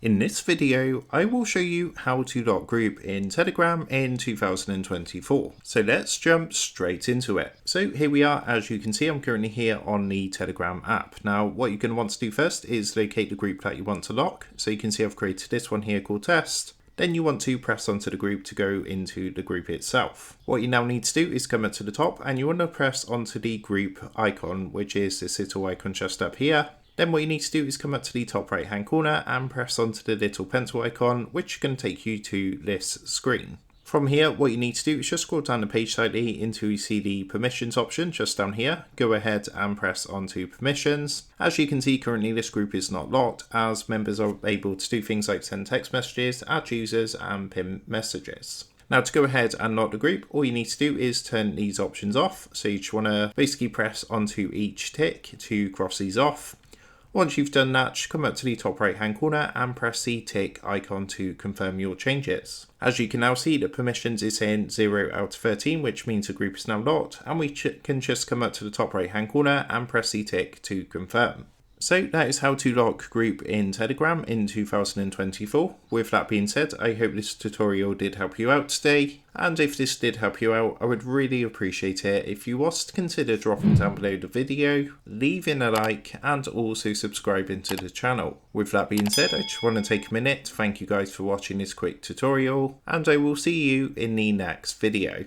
In this video, I will show you how to lock group in Telegram in 2024. So let's jump straight into it. So here we are. As you can see, I'm currently here on the Telegram app. Now, what you're going to want to do first is locate the group that you want to lock. So you can see I've created this one here called test. Then you want to press onto the group to go into the group itself. What you now need to do is come up to the top and you want to press onto the group icon, which is this little icon just up here. Then what you need to do is come up to the top right hand corner and press onto the little pencil icon, which is going to take you to this screen. From here, what you need to do is just scroll down the page slightly until you see the permissions option just down here. Go ahead and press onto permissions. As you can see, currently this group is not locked, as members are able to do things like send text messages, add users and pin messages. Now, to go ahead and lock the group, all you need to do is turn these options off. So you just want to basically press onto each tick to cross these off. Once you've done that, just come up to the top right hand corner and press the tick icon to confirm your changes. As you can now see, the permissions is saying 0 out of 13, which means the group is now locked, and we can just come up to the top right hand corner and press the tick to confirm. So that is how to lock group in Telegram in 2024. With that being said, I hope this tutorial did help you out today. And if this did help you out, I would really appreciate it if you was to consider dropping down below the video, leaving a like, and also subscribing to the channel. With that being said, I just want to take a minute to thank you guys for watching this quick tutorial, and I will see you in the next video.